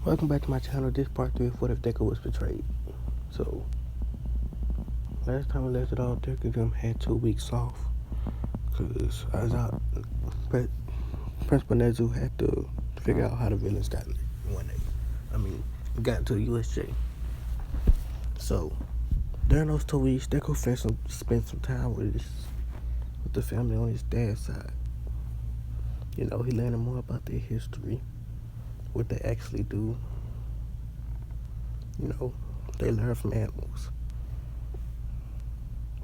Welcome back to my channel. This part 3 of What If Deku Was Betrayed. So, last time we left it off, Deku them had 2 weeks off. Because as Principal Nezu had to figure out how the villains got got to the USJ. So, during those 2 weeks, Deku spent some time with the family on his dad's side. He learned more about their history, what they actually do. They learn from animals.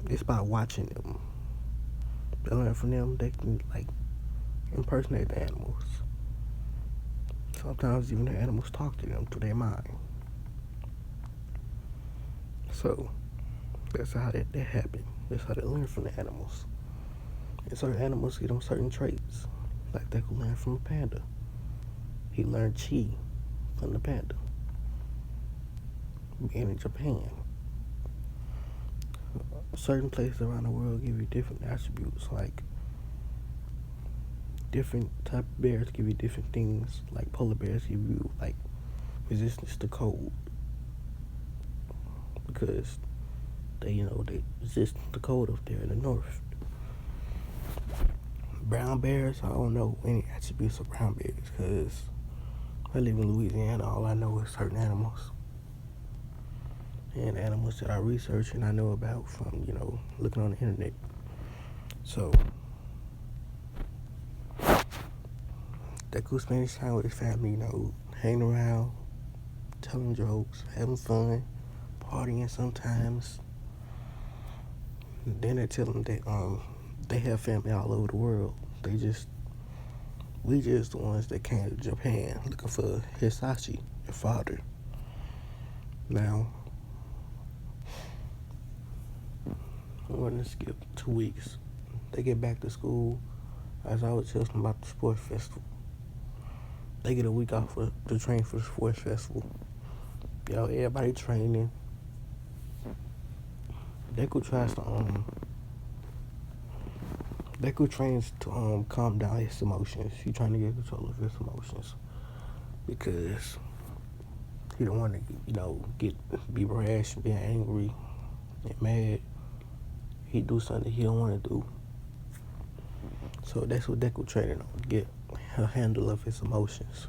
It's about watching them. They learn from them. They can impersonate the animals. Sometimes even the animals talk to them through their mind. So that's how that happened. That's how they learn from the animals. And certain animals get them certain traits. Like Deku learned from a panda. He learned chi from the panda. Being in Japan. Certain places around the world give you different attributes, like different type of bears give you different things. Like polar bears give you resistance to cold because they resist the cold up there in the north. Brown bears, I don't know any attributes of brown bears because I live in Louisiana. All I know is certain animals. And animals that I research and I know about from, looking on the internet. So, Deku spent his time with his family, hanging around, telling jokes, having fun, partying sometimes. And then they tell him that they have family all over the world. We just the ones that came to Japan looking for Hisashi, your father. Now, I'm going to skip 2 weeks. They get back to school. As I was telling them about the sports festival. They get a week off to train for the sports festival. Everybody training. Deku trains to calm down his emotions. He's trying to get control of his emotions because he don't want to be rash, be angry, and mad. He do something he don't want to do. So that's what Deku training on, get a handle of his emotions,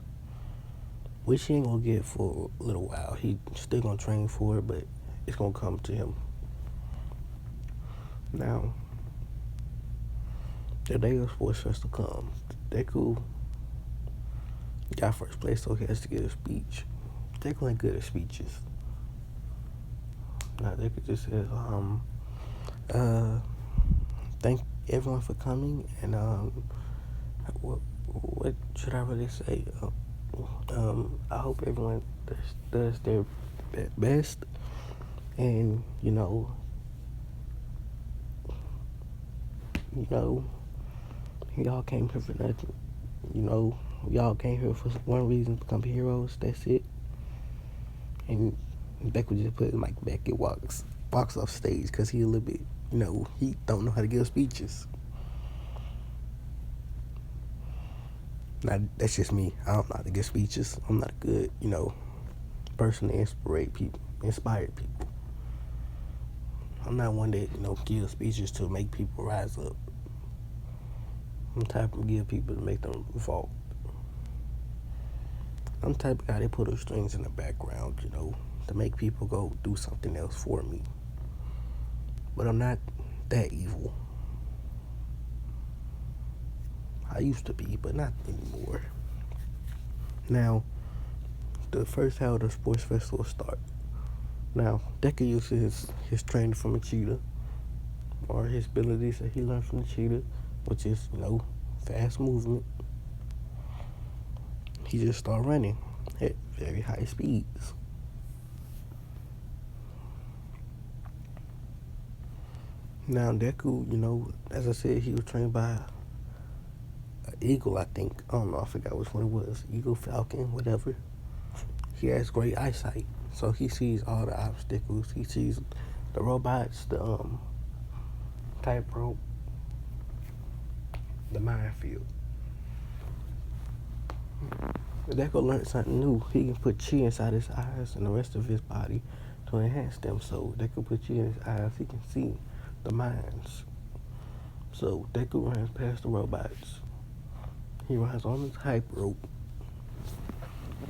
which he ain't gonna get for a little while. He still gonna train for it, but it's gonna come to him. Now, the day of sports festival comes. Deku got first place, so he has to get a speech. Deku ain't good at speeches. Now Deku just says, thank everyone for coming, and what should I really say? I hope everyone does their best, and y'all came here for nothing. Y'all came here for one reason, to become heroes. That's it. And Deku just put back and walks off stage because he a little bit, he don't know how to give speeches. Now, that's just me. I don't know how to give speeches. I'm not a good, person to inspire people. I'm not one that, gives speeches to make people rise up. I'm the type of give people to make them revolt. I'm the type of guy that put those strings in the background, to make people go do something else for me. But I'm not that evil. I used to be, but not anymore. Now, the first half of the sports festival start. Now, Deku uses his training from a cheetah, or his abilities that he learned from the cheetah, which is, fast movement. He just started running at very high speeds. Now, Deku, as I said, he was trained by an eagle, I think. I don't know, I forgot which one it was. Eagle, falcon, whatever. He has great eyesight, so he sees all the obstacles. He sees the robots, the tightrope, the minefield. Deku learned something new. He can put chi inside his eyes and the rest of his body to enhance them. So Deku put chi in his eyes. He can see the minds. So Deku runs past the robots. He runs on his hype rope.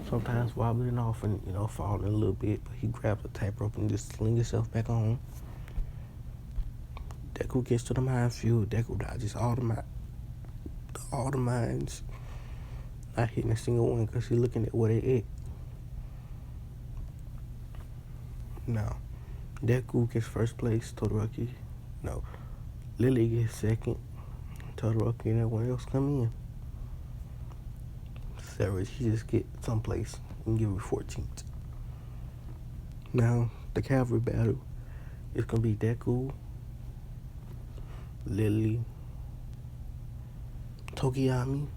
Sometimes wobbling off and falling a little bit, but he grabs the tight rope and just sling himself back on. Deku gets to the minefield. Deku dodges all the mines, not hitting a single one because he's looking at where they at. Now, Deku gets first place. Todoroki, no, Lily gets second. Todoroki and everyone else come in. Sarah, she just get someplace and give her 14th. Now, the cavalry battle is gonna be Deku, Lily, Tokiyami,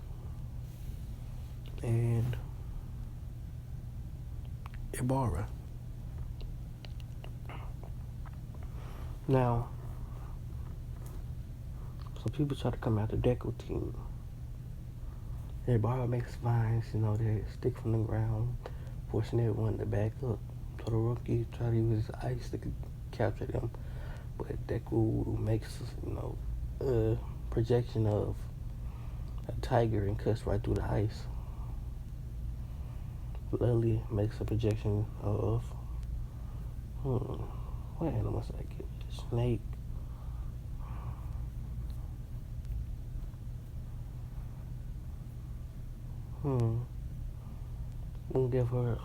and Ibarra. Now, some people try to come out the Deku team. Ibarra makes vines, that stick from the ground, forcing everyone to back up. Todoroki try to use his ice to capture them, but Deku makes, a projection of a tiger and cuts right through the ice. Lily makes a projection of, what animals did I get? Snake. We'll give her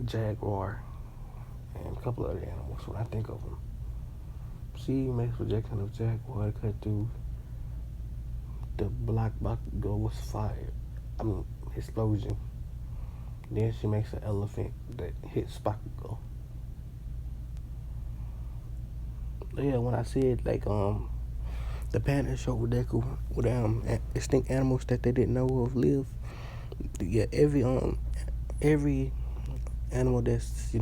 jaguar and a couple other animals when I think of them. She makes projection of jaguar cut through the block Bakugo was fired. Explosion. Then she makes an elephant that hits Bakugo. Yeah, when I said the panda show with Deku with extinct animals that they didn't know of live. Yeah, every animal that's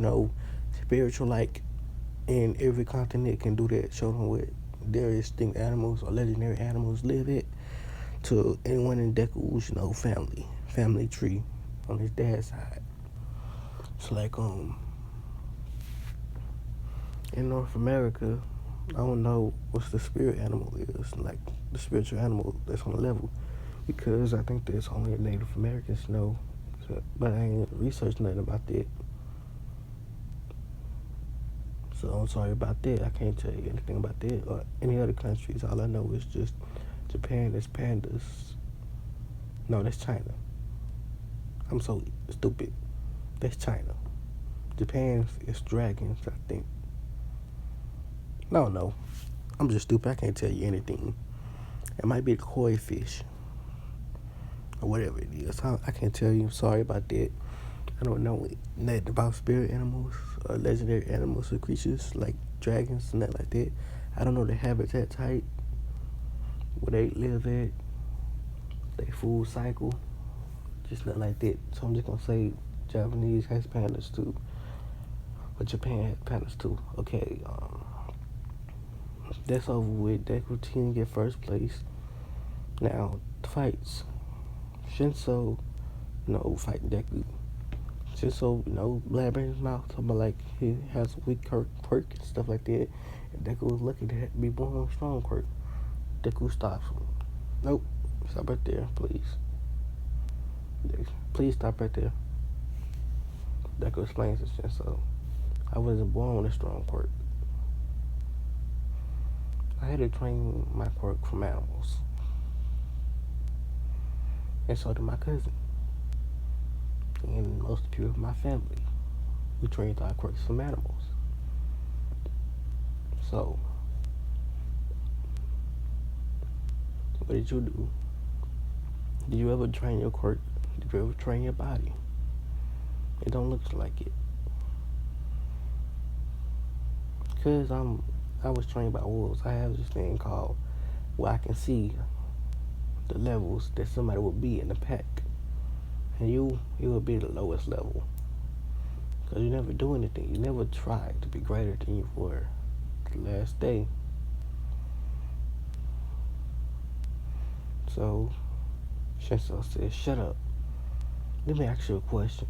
spiritual like in every continent can do that. Show them what their extinct animals or legendary animals live at to anyone in Deku's family tree on his dad's side. It's like in North America, I don't know what the spirit animal is, like the spiritual animal that's on the level, because I think there's only Native Americans know, but I ain't researched nothing about that. So I'm sorry about that. I can't tell you anything about that or any other countries. All I know is just Japan is pandas. No, that's China. I'm so stupid. That's China. Japan is dragons, I think. No. I'm just stupid. I can't tell you anything. It might be the koi fish or whatever it is. I can't tell you. I'm sorry about that. I don't know nothing about spirit animals or legendary animals or creatures like dragons and that like that. I don't know their habitat type, where they live at, their food cycle, just nothing like that. So I'm just gonna say Japanese has pandas too, but Japan has pandas too. Okay, that's over with. Deku team get first place. Now the fights. Shinso, fighting Deku. Shinso, blabber in his mouth, talking about like he has a weak quirk and stuff like that. And Deku was lucky to be born with a strong quirk. Deku stops him. Nope, stop right there, please. Please stop right there. Deku explains to Shinso, I wasn't born with a strong quirk. I had to train my quirk from animals. And so did my cousin. And most people of my family. We trained our quirks from animals. So, what did you do? Did you ever train your quirk? Did you ever train your body? It don't look like it. Because I was trained by wolves. I have this thing called where I can see the levels that somebody would be in the pack. And you will be the lowest level. Because you never do anything. You never try to be greater than you were the last day. So Shinso says, "Shut up. Let me ask you a question.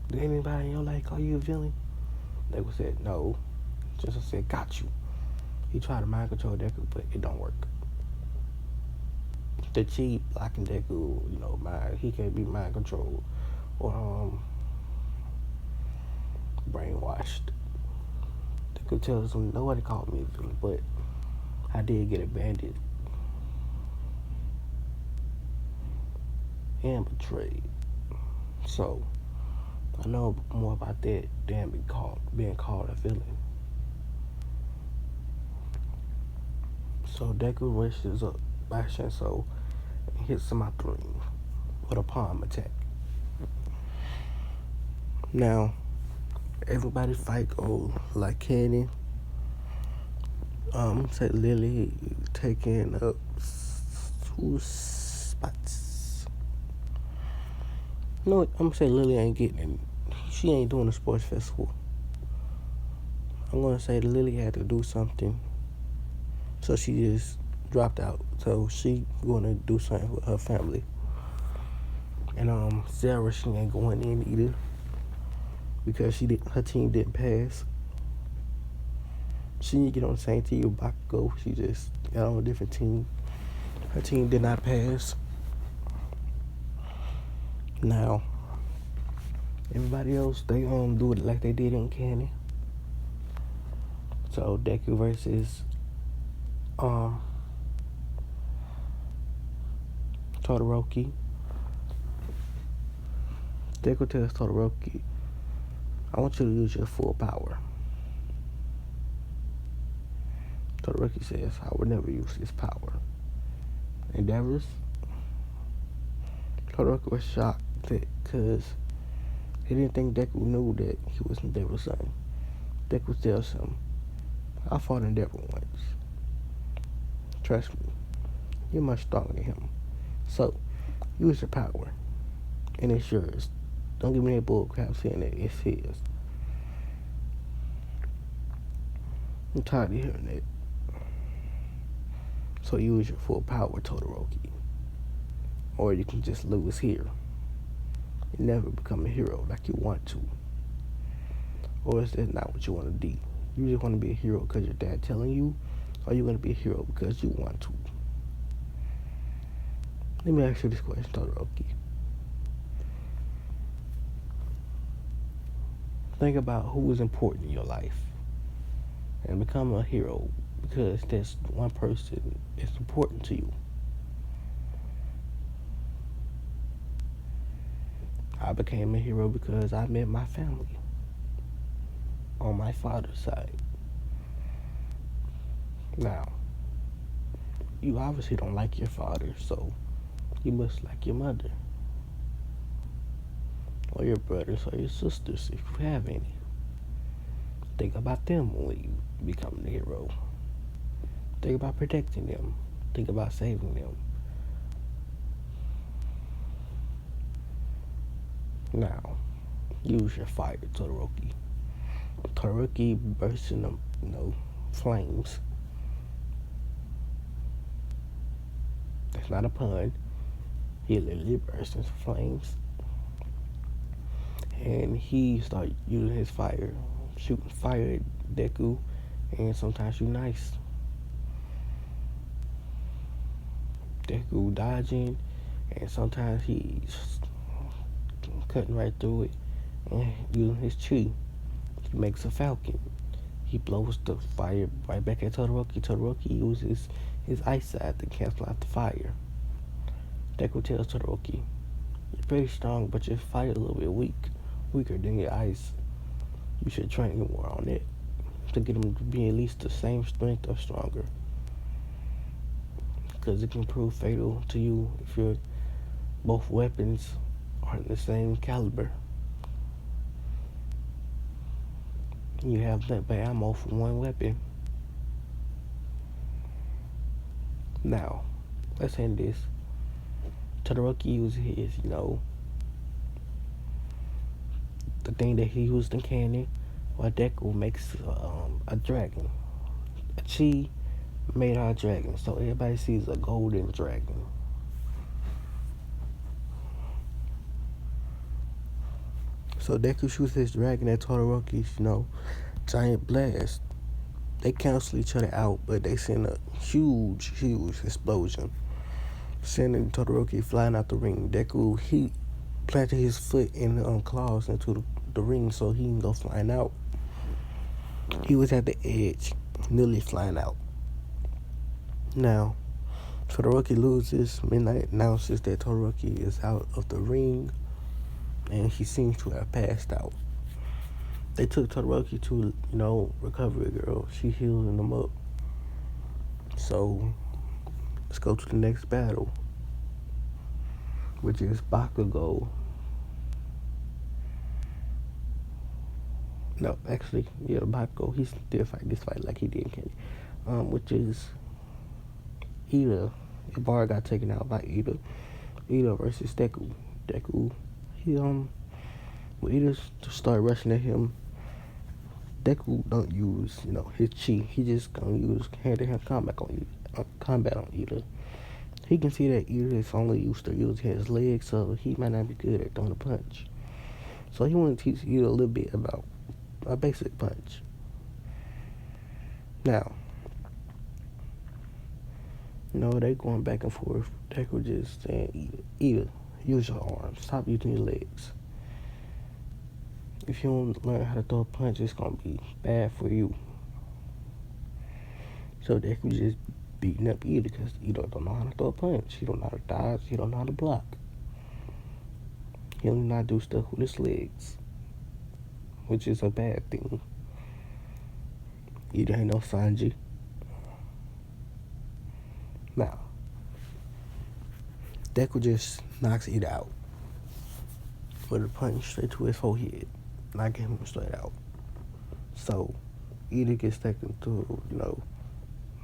Did anybody in your life call you a villain?" Deku said, "No." Shinso said, "Got you." He tried to mind control Deku, but it don't work. The chi blocking Deku, mind, he can't be mind controlled or brainwashed. Deku tells him, "Nobody called me a villain, but I did get abandoned and betrayed. So I know more about that than being called a villain." So Deku rushes up by Shinso and hits him out the ring with a palm attack. Now, everybody fight goes like cannon. Say Lily taking up 2 spots. No, I'm gonna say Lily ain't getting it. She ain't doing a sports festival. I'm gonna say Lily had to do something, so she just dropped out. So she gonna do something with her family. And Sarah, she ain't going in either because her team didn't pass. She didn't get on the same team with Bakugo. She just got on a different team. Her team did not pass. Now, everybody else, they do it like they did in Cannon. So Deku versus Todoroki. Deku tells Todoroki, "I want you to use your full power." Todoroki says, "I would never use this power." Endeavors. Todoroki was shocked because he didn't think Deku knew that he was Endeavor's son. Deku tells him, "I fought Endeavor once. Trust me, you're much stronger than him. So, use your power, and it's yours. Don't give me that bull crap saying that it's his." I'm tired of hearing that. So use your full power, Todoroki. Or you can just lose here and never become a hero like you want to. Or is that not what you want to be? You just want to be a hero because your dad telling you, or you want to be a hero because you want to? Let me ask you this question, Todoroki. Think about who is important in your life and become a hero because that's one person that's important to you. I became a hero because I met my family on my father's side. Now, you obviously don't like your father, so you must like your mother, or your brothers, or your sisters, if you have any. Think about them when you become the hero. Think about protecting them. Think about saving them. Now, use your fire, Todoroki. Todoroki bursts into, flames. That's not a pun. He literally bursts into flames. And he started using his fire, shooting fire at Deku, and sometimes shooting ice. Deku dodging, and sometimes he's cutting right through it and using his chi. He makes a falcon. He blows the fire right back at Todoroki. Todoroki uses his ice side to cancel out the fire. Deku tells Todoroki, "You're pretty strong, but your fire is a little bit weaker than your ice. You should train more on it to get him to be at least the same strength or stronger. Because it can prove fatal to you if your both weapons are the same caliber. You have that by ammo for one weapon." Now, let's end this. Todoroki uses his, the thing that he used in Cannon, while Deku makes a dragon, a chi made out of dragon. So everybody sees a golden dragon. So Deku shoots his dragon at Todoroki's, giant blast. They cancel each other out, but they send a huge explosion, sending Todoroki flying out the ring. Deku, he planted his foot in the claws into the ring so he can go flying out. He was at the edge, nearly flying out. Now, Todoroki loses. Midnight announces that Todoroki is out of the ring, and he seems to have passed out. They took Todoroki to, recovery girl. She healing him up. So, let's go to the next battle, which is Bakugo. No, actually, Bakugo. He still fight this fight like he did in Kenny. Which is Iida. Ibarra got taken out by Iida. Iida versus Deku. Deku, when Iida start rushing at him, Deku don't use, his chi. He just gonna use hand-to-hand combat on Iida. He can see that Iida is only used to using his legs, so he might not be good at throwing a punch. So he want to teach Iida a little bit about a basic punch. Now, they going back and forth. Deku just saying, Iida, use your arms. Stop using your legs. If you don't learn how to throw a punch, it's going to be bad for you. So Deku just beating up Iida because Iida don't know how to throw a punch. He don't know how to dodge. He don't know how to block. He only know how to do stuff with his legs, which is a bad thing. Iida ain't no Sanji. Now, Deku just knocks Iida out with a punch straight to his forehead, knocking him straight out. So, Iida gets taken to,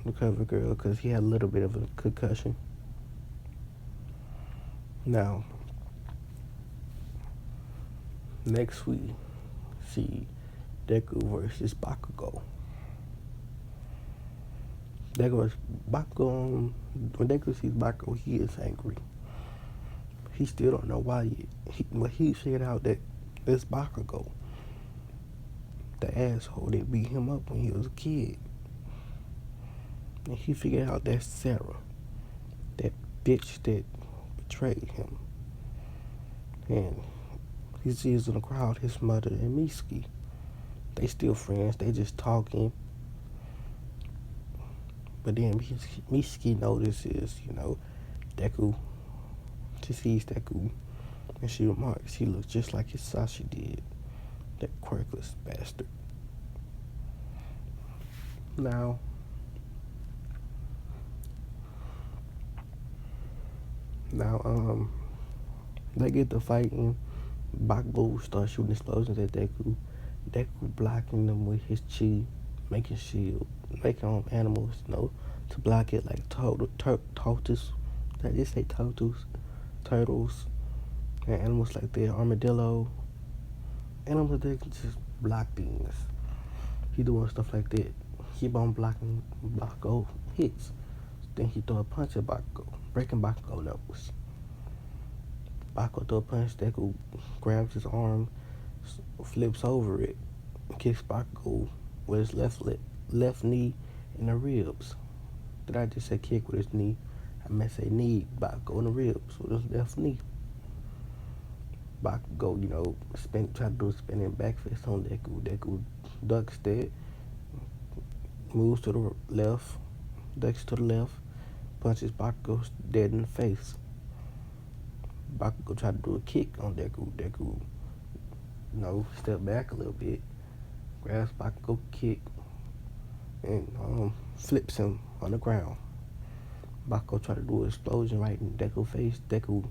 recovery girl because he had a little bit of a concussion. Now, next we see Deku versus Bakugo. Bakugo, when Deku sees Bakugo, he is angry. He still don't know why but he figured out that this Bakugo, the asshole that beat him up when he was a kid. And he figured out that's Sarah, that bitch that betrayed him. And he sees in the crowd his mother and Mitsuki. They still friends, they just talking. But then Mitsuki notices, Deku. She sees Deku, and she remarks he looks just like his Sashi did. That quirkless bastard. Now, they get to fighting. Bakugo starts shooting explosions at Deku. Deku blocking them with his chi, making shield, making animals, to block it like tortoise. Did I say turtles? Turtles and animals like that, armadillo. Animals that can just block things. He doing stuff like that. Keep on blocking Bakugo hits. Then he throw a punch at Bakugo, breaking Bakugo nose. Bakugo throw a punch, Deku grabs his arm, flips over it, and kicks Bakugo with his left knee in the ribs. Did I just say kick with his knee? I meant say knee Bakugo in the ribs with his left knee. Bakugo, try to do a spinning back fist on Deku. Deku ducks that, moves to the left, ducks to the left, punches Bakugo dead in the face. Bakugo try to do a kick on Deku. Deku, step back a little bit, grabs Bakugo kick, and flips him on the ground. Bakugo try to do an explosion right in Deku's face. Deku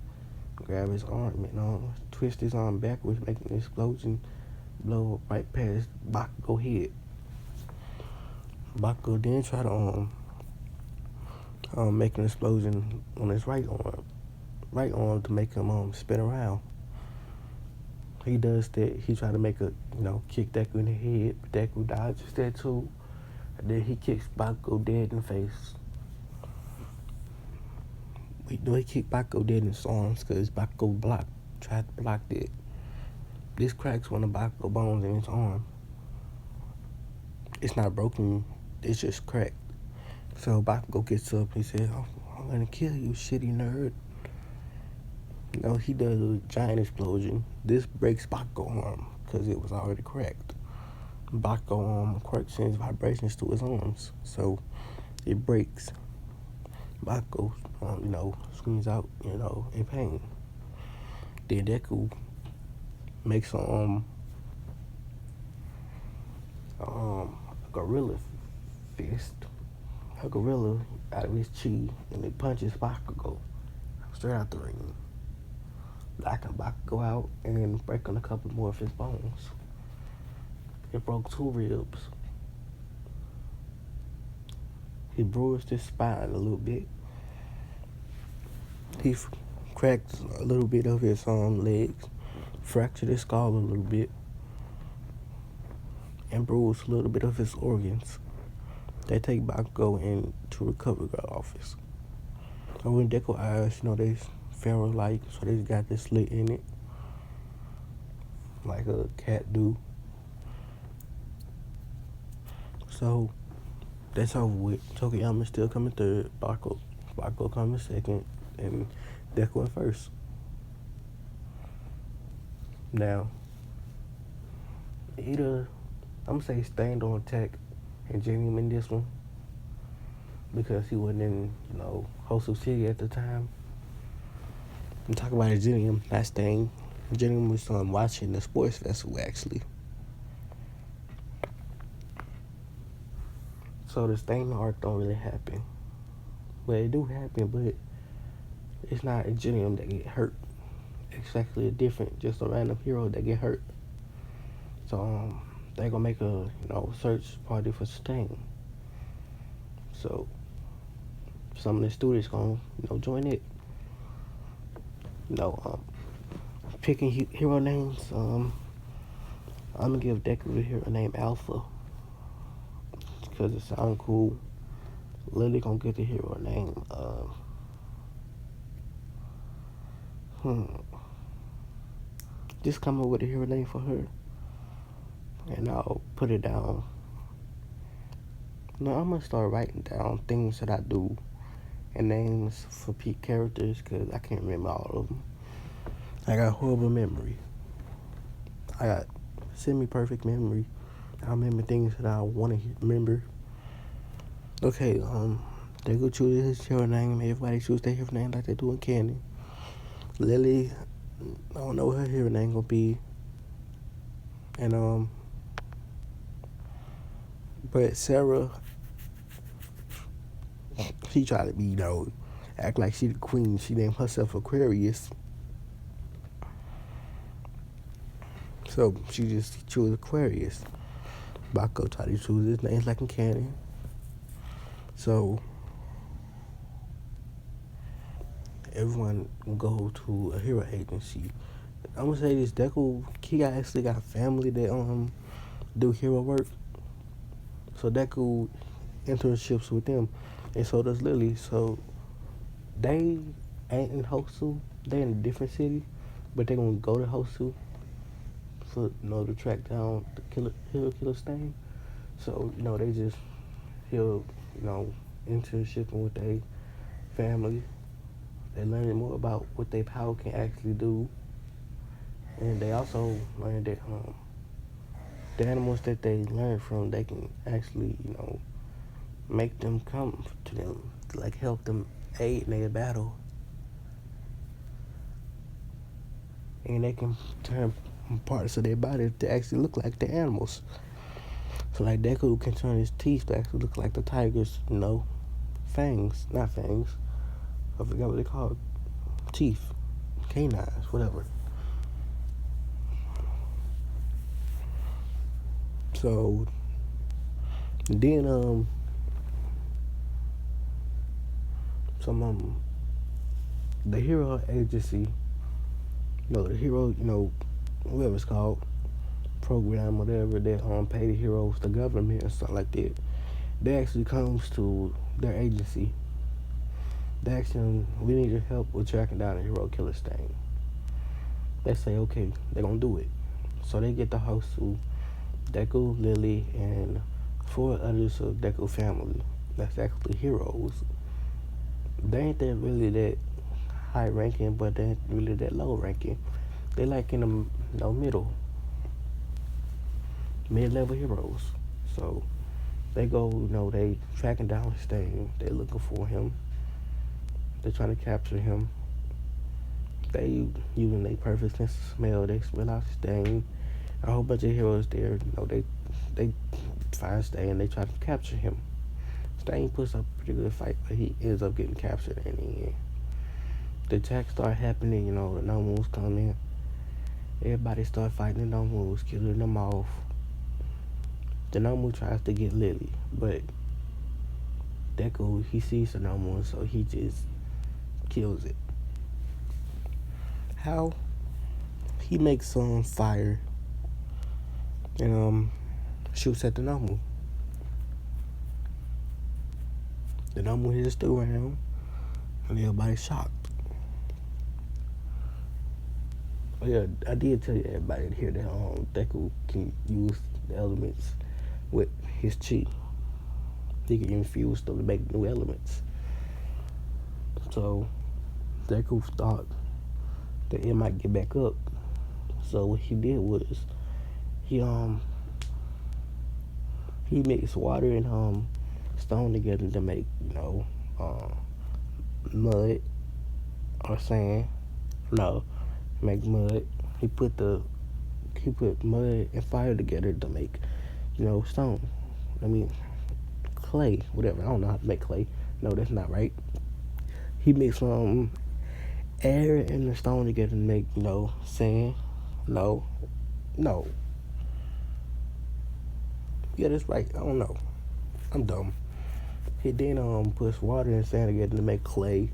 grab his arm and twist his arm backwards, making an explosion blow right past Bakugo's head. Bakugo then try to make an explosion on his right arm to make him spin around. He does that. He try to make a kick Deku in the head, but Deku dodges that too, And then he kicks Bakugo dead in the face. He kicked Bakugo dead in his arms because Bakugo tried to block it. This cracks one of Bakugo bones in his arm. It's not broken, it's just cracked. So Bakugo gets up, he says, "Oh, I'm gonna kill you, shitty nerd." He does a giant explosion. This breaks Bakugo's arm because it was already cracked. Bakugo's arm quirks sends vibrations to his arms, so it breaks. Bakugo, screams out, in pain. Then Deku makes a gorilla fist, a gorilla out of his chi, and it punches Bakugo straight out the ring, knocking Bakugo out and breaking a couple more of his bones. It broke 2 ribs. He bruised his spine a little bit. He cracked a little bit of his legs, fractured his skull a little bit, and bruised a little bit of his organs. They take Bakugo into recovery office. And when Deku eyes, they feral-like, so they got this slit in it, like a cat do. So that's over with. Tokiyama still coming third, Bakugo coming second, and Deku in first. Now, Iida, I'm gonna say stayed on attack and Genium in this one because he wasn't in, Hosu City at the time. I'm talking about Genium, not staying. Genium was watching the sports festival actually. So the staying arc don't really happen. Well, it do happen, but it's not a Genium that get hurt. It's actually a just a random hero that get hurt. So they gonna make a search party for Stain. So some of the students gonna join it. Picking hero names. I'm gonna give Deku the hero name Alpha because it sounds cool. Lily gonna get the hero name. Just come up with a hero name for her, and I'll put it down. I'm gonna start writing down things that I do and names for peak characters because I can't remember all of them. I got horrible memory. I got semi-perfect memory. I remember things that I want to remember. Okay, they go choose his hero name. Everybody choose their hero name like they do in canon. Lily, I don't know what her hero name gonna be. And but Sarah, she tried to be, act like she the queen. She named herself Aquarius. So she just chose Aquarius. Bakugo tried to choose his names like in canon. So everyone will go to a hero agency. I'm gonna say this: Deku, he actually got a family that do hero work. So Deku internships with them, and so does Lily. So they ain't in Hosu; they in a different city, but they gonna go to Hosu for to track down the killer Stain. So they just he'll internshiping with their family. They learning more about what their power can actually do, and they also learn that the animals that they learn from, they can actually make them come to them, like help them aid in their battle, and they can turn parts of their body to actually look like the animals. So like Deku can turn his teeth to actually look like the tiger's, fangs, not fangs. I forgot what they call it. Teeth, canines, whatever. So then the hero agency, the hero, whatever it's called, program, whatever, that pay the heroes, the government or something like that. they actually comes to their agency. They ask them, we need your help with tracking down the hero killer Stain. They say, okay, they're gonna do it. So they get the house to Deku, Lily, and four others of Deku family. That's actually heroes. They ain't that really that high ranking, but they ain't really that low ranking. They like in the middle, mid level heroes. So they go, they tracking down Stain. They looking for him. They trying to capture him. They using their perfect sense of smell. They smell out Stain. A whole bunch of heroes there. They find Stain. They try to capture him. Stain puts up a pretty good fight, but he ends up getting captured in the end. The attacks start happening. The no moves come in. Everybody start fighting the no moves, killing them off. The Nomu tries to get Lily, but Deku, he sees the Nomu, so he just kills it. How? He makes some fire and shoots at the Nomu. The Nomu hits the ground, and everybody's shocked. Oh yeah, I did tell you everybody here that Deku can use the elements with his chi. He can infuse them to make new elements. So Deku thought that it might get back up. So what he did was he mixed water and stone together to make mud or sand. No, make mud. He put mud and fire together to make stone. I mean clay, whatever. I don't know how to make clay. No, that's not right. He mixed air and the stone together to make sand. No. Yeah, that's right. I don't know. I'm dumb. He then puts water and sand together to make clay.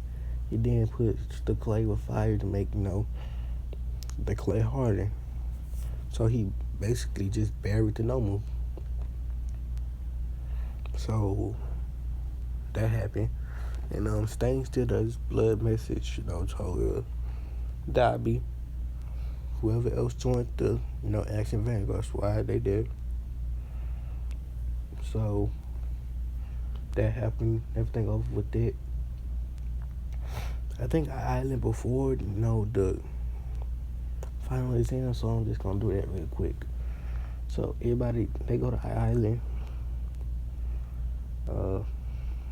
He then puts the clay with fire to make the clay harden. So he basically just buried the Nomu. So that happened. And Stain still does blood message, to Dobby, whoever else joined the, Action Vanguard squad, they did. So that happened, everything over with it. I think Island before, the final exam, so I'm just gonna do that real quick. So everybody, they go to Island.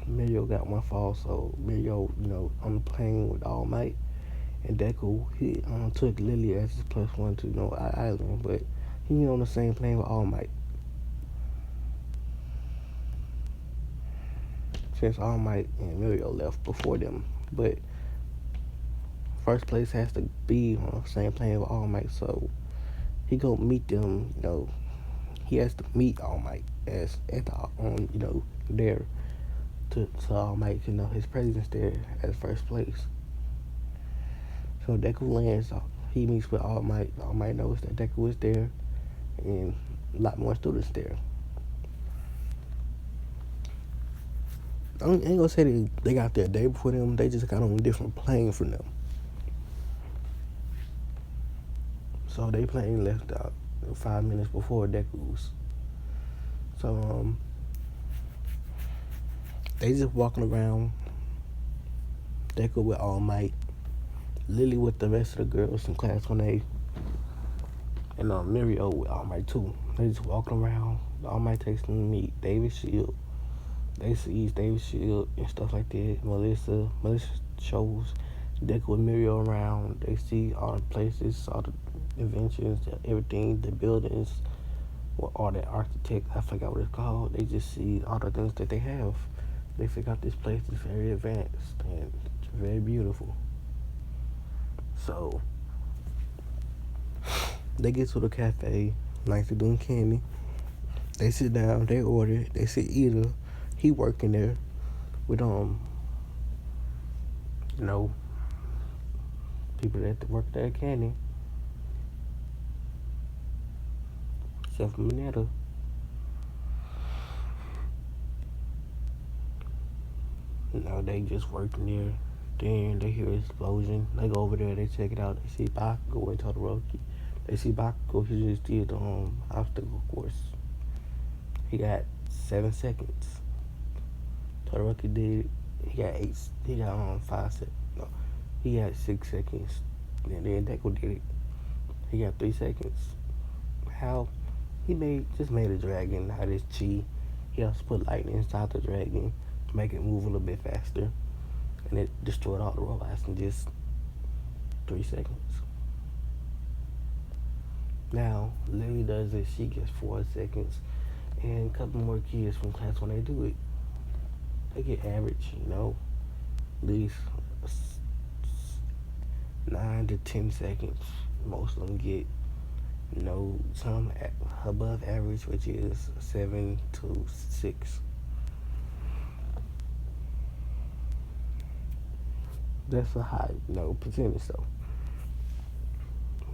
Mirio got one fall, so Mirio, on the plane with All Might. And Deku, he took Lily as his +1 to, Island, but he on the same plane with All Might. Since All Might and Mirio left before them. But first place has to be on the same plane with All Might, so he gonna meet them, he has to meet All Might as at the, there to All Might, his presence there at first place. So Deku lands, he meets with All Might. All Might knows that Deku is there, and a lot more students there. I ain't gonna say they got there a day before them, they just got on a different plane from them. So they plane left out 5 minutes before Deku's. So they just walking around. Deku with All Might, Lily with the rest of the girls in class 1A, and Mirio with All Might too. They just walking around. All Might takes them to meet David Shield. They see David Shield and stuff like that. Melissa shows Deku and Mirio around. They see all the places, all the inventions, everything, the buildings, all the architect, I forgot what it's called. They just see all the things that they have. They figure out this place is very advanced and very beautiful. So they get to the cafe, like they're doing candy. They sit down, they order. They see Iida, he working there with people that work there at candy. Except for Mineta. They just working there. Then they hear an explosion. They go over there. They check it out. They see Bakugo and Todoroki. They see Bakugo. He just did the obstacle course. He got 7 seconds. Todoroki did. He got eight. He got 5 seconds. No, he had 6 seconds. And then Deku did it. He got 3 seconds. How? He just made a dragon out of his chi. He also put lightning inside the dragon to make it move a little bit faster. And it destroyed all the robots in just 3 seconds. Now, Lily does it. She gets 4 seconds. And a couple more kids from class, when they do it, they get average, at least 9 to 10 seconds. Most of them get, some above average, which is 7 to 6. That's a high, percentage. So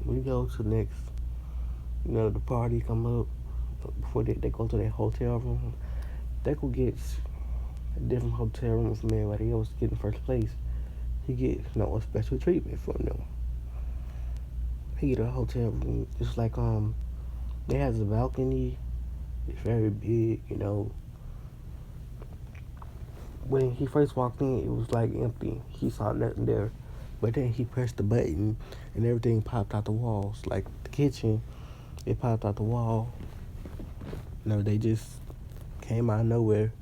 we go to next, the party come up. Before they go to their hotel room, Deku gets a different hotel room from everybody else getting first place. He gets, a special treatment from them. He get a hotel room. It's like they has a balcony. It's very big, When he first walked in, it was like empty. He saw nothing there. But then he pressed the button and everything popped out the walls. Like the kitchen, it popped out the wall. They just came out of nowhere.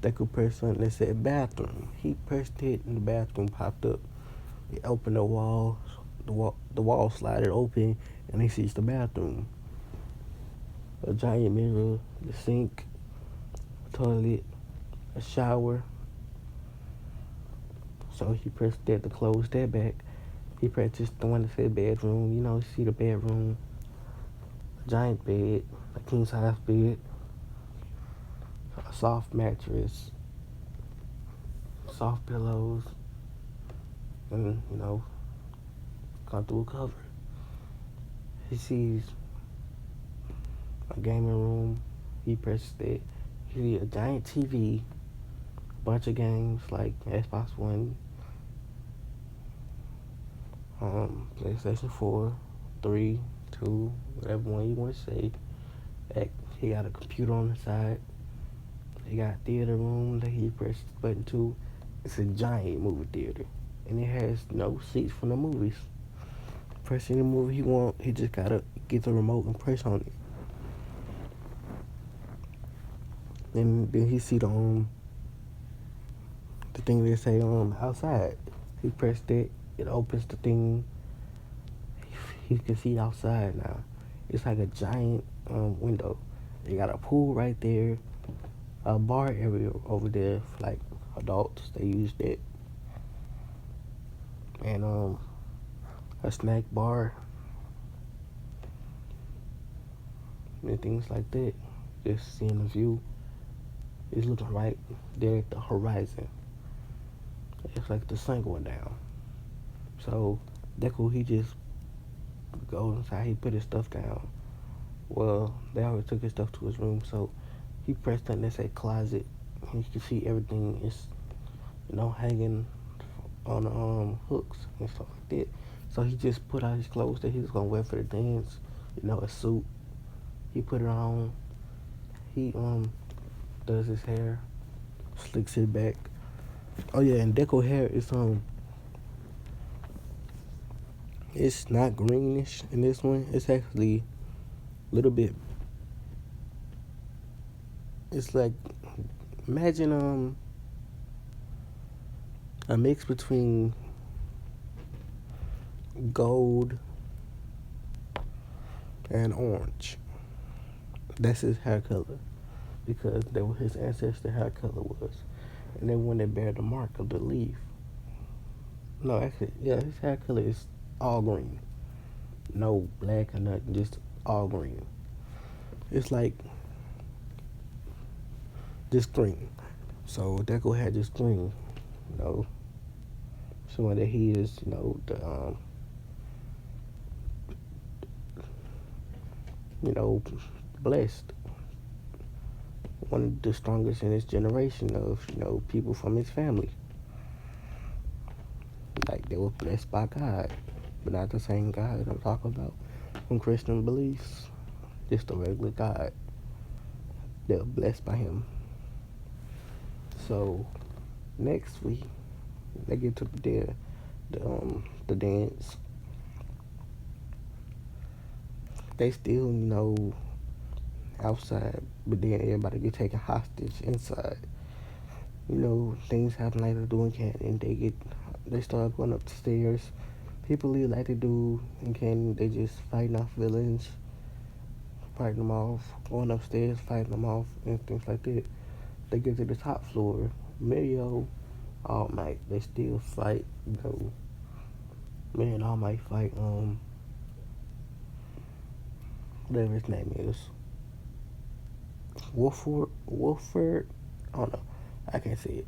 They could press something that said bathroom. He pressed it and the bathroom popped up. He opened the wall. The wall slided open and he sees the bathroom. A giant mirror, the sink, a toilet, a shower. So he pressed that to close that back. He pressed just the one that said bedroom. You see the bedroom. A giant bed, a king size bed, a soft mattress, soft pillows, and, comfortable cover. He sees a gaming room. He presses that. He sees a giant TV, a bunch of games like Xbox One, PlayStation 4, 3, 2, whatever one you want to say. He got a computer on the side. He got a theater room that he pressed the button to. It's a giant movie theater. And it has no seats for the movies. Press any movie he want, he just gotta get the remote and press on it. And then he see the thing that say outside. He pressed it, it opens the thing. He can see outside now. It's like a giant window. You got a pool right there, a bar area over there for like adults. They use that, and a snack bar and things like that. Just seeing the view. It's looking right there at the horizon. It's like the sun going down. So Deku, he just goes inside. He put his stuff down. Well, they already took his stuff to his room, so he pressed something that said closet. And you can see everything is, hanging on hooks and stuff like that. So he just put out his clothes that he was gonna wear for the dance. A suit. He put it on. He does his hair, slicks it back. Oh yeah, and Deku hair is it's not greenish in this one. It's actually a little bit. It's like, imagine a mix between gold and orange. That's his hair color, because that was his ancestor hair color was. And then when they bear the mark of the leaf. No, actually, yeah, his hair color is all green. No black or nothing, just all green. It's like just green. So Deku had just green, showing that he is, blessed. one of the strongest in his generation of, people from his family. Like, they were blessed by God, but not the same God I'm talking about from Christian beliefs. Just a regular God. They were blessed by him. So, next week, they get to the dance. They still, outside, but then everybody get taken hostage inside. Things happen like they do in Canton. They start going up the stairs. People leave like they do in Canton. They just fighting off villains, fighting them off, going upstairs, fighting them off, and things like that. They get to the top floor. Mario, All Might, they still fight. Man, All Might fight whatever his name is. Wolford, I don't know. I can't say it.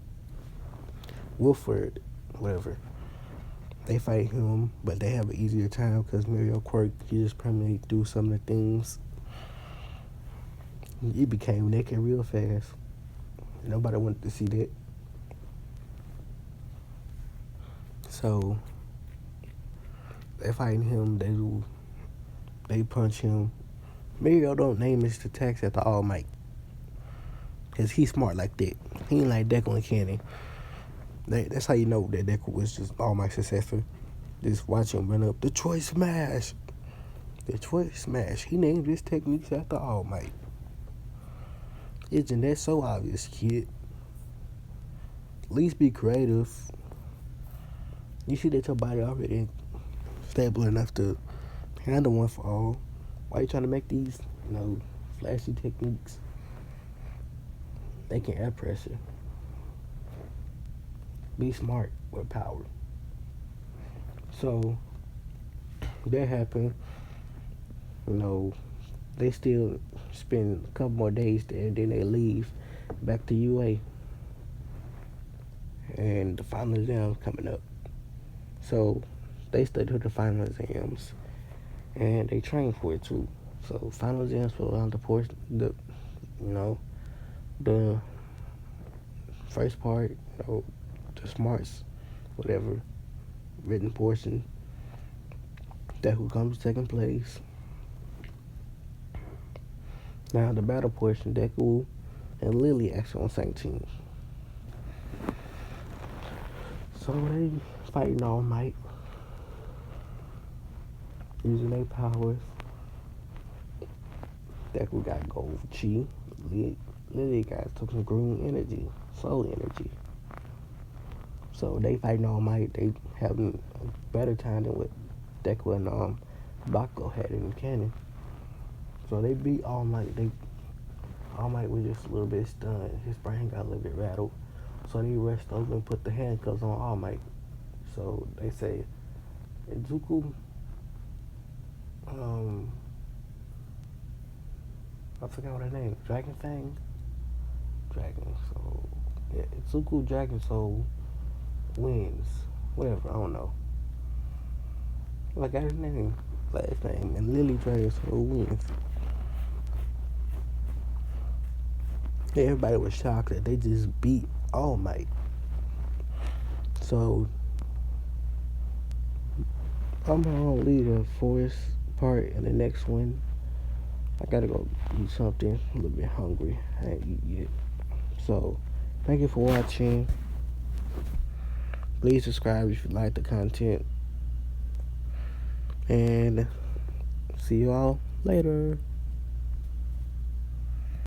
Wolford, whatever. They fight him, but they have an easier time because Mario Quirk, he just permanently do some of the things. He became naked real fast. Nobody wanted to see that. So they fighting him. They punch him. Mario don't name his attacks after All Might, cause he's smart like that. He ain't like Deku and Kenny. That's how you know that Deku was just All Might's successor. Just watch him run up the choice smash. The choice smash. He named his techniques after All Might. Isn't that so obvious, kid? At least be creative. You see that your body already stable enough to handle one for all. Why you trying to make these, flashy techniques? They can air pressure. Be smart with power. So that happened. They still spend a couple more days there, then they leave back to UA. And the final exams coming up. So they study the final exams, and they train for it too. So final exams for the first part, the smarts, whatever, written portion. Deku comes second place. Now the battle portion, Deku and Lily actually on the same team. So they fighting All Might, using their powers. Deku got gold chi. Lily got some green energy, soul energy. So they fighting All Might. They having a better time than what Deku and Bakugo had in the canon. So they beat All Might. All Might was just a little bit stunned. His brain got a little bit rattled. So they rushed over and put the handcuffs on All Might. So they say, Izuku, I forgot what her name, Dragon Fang? Dragon Soul. Yeah, Izuku Dragon Soul wins. Whatever, I don't know. I got his name, last name, and Lily Dragon Soul wins. Everybody was shocked that they just beat All Might. So I'm gonna leave the forest part in the next one. I gotta go eat something. I'm a little bit hungry. I ain't eat yet. So thank you for watching. Please subscribe if you like the content. And see you all later.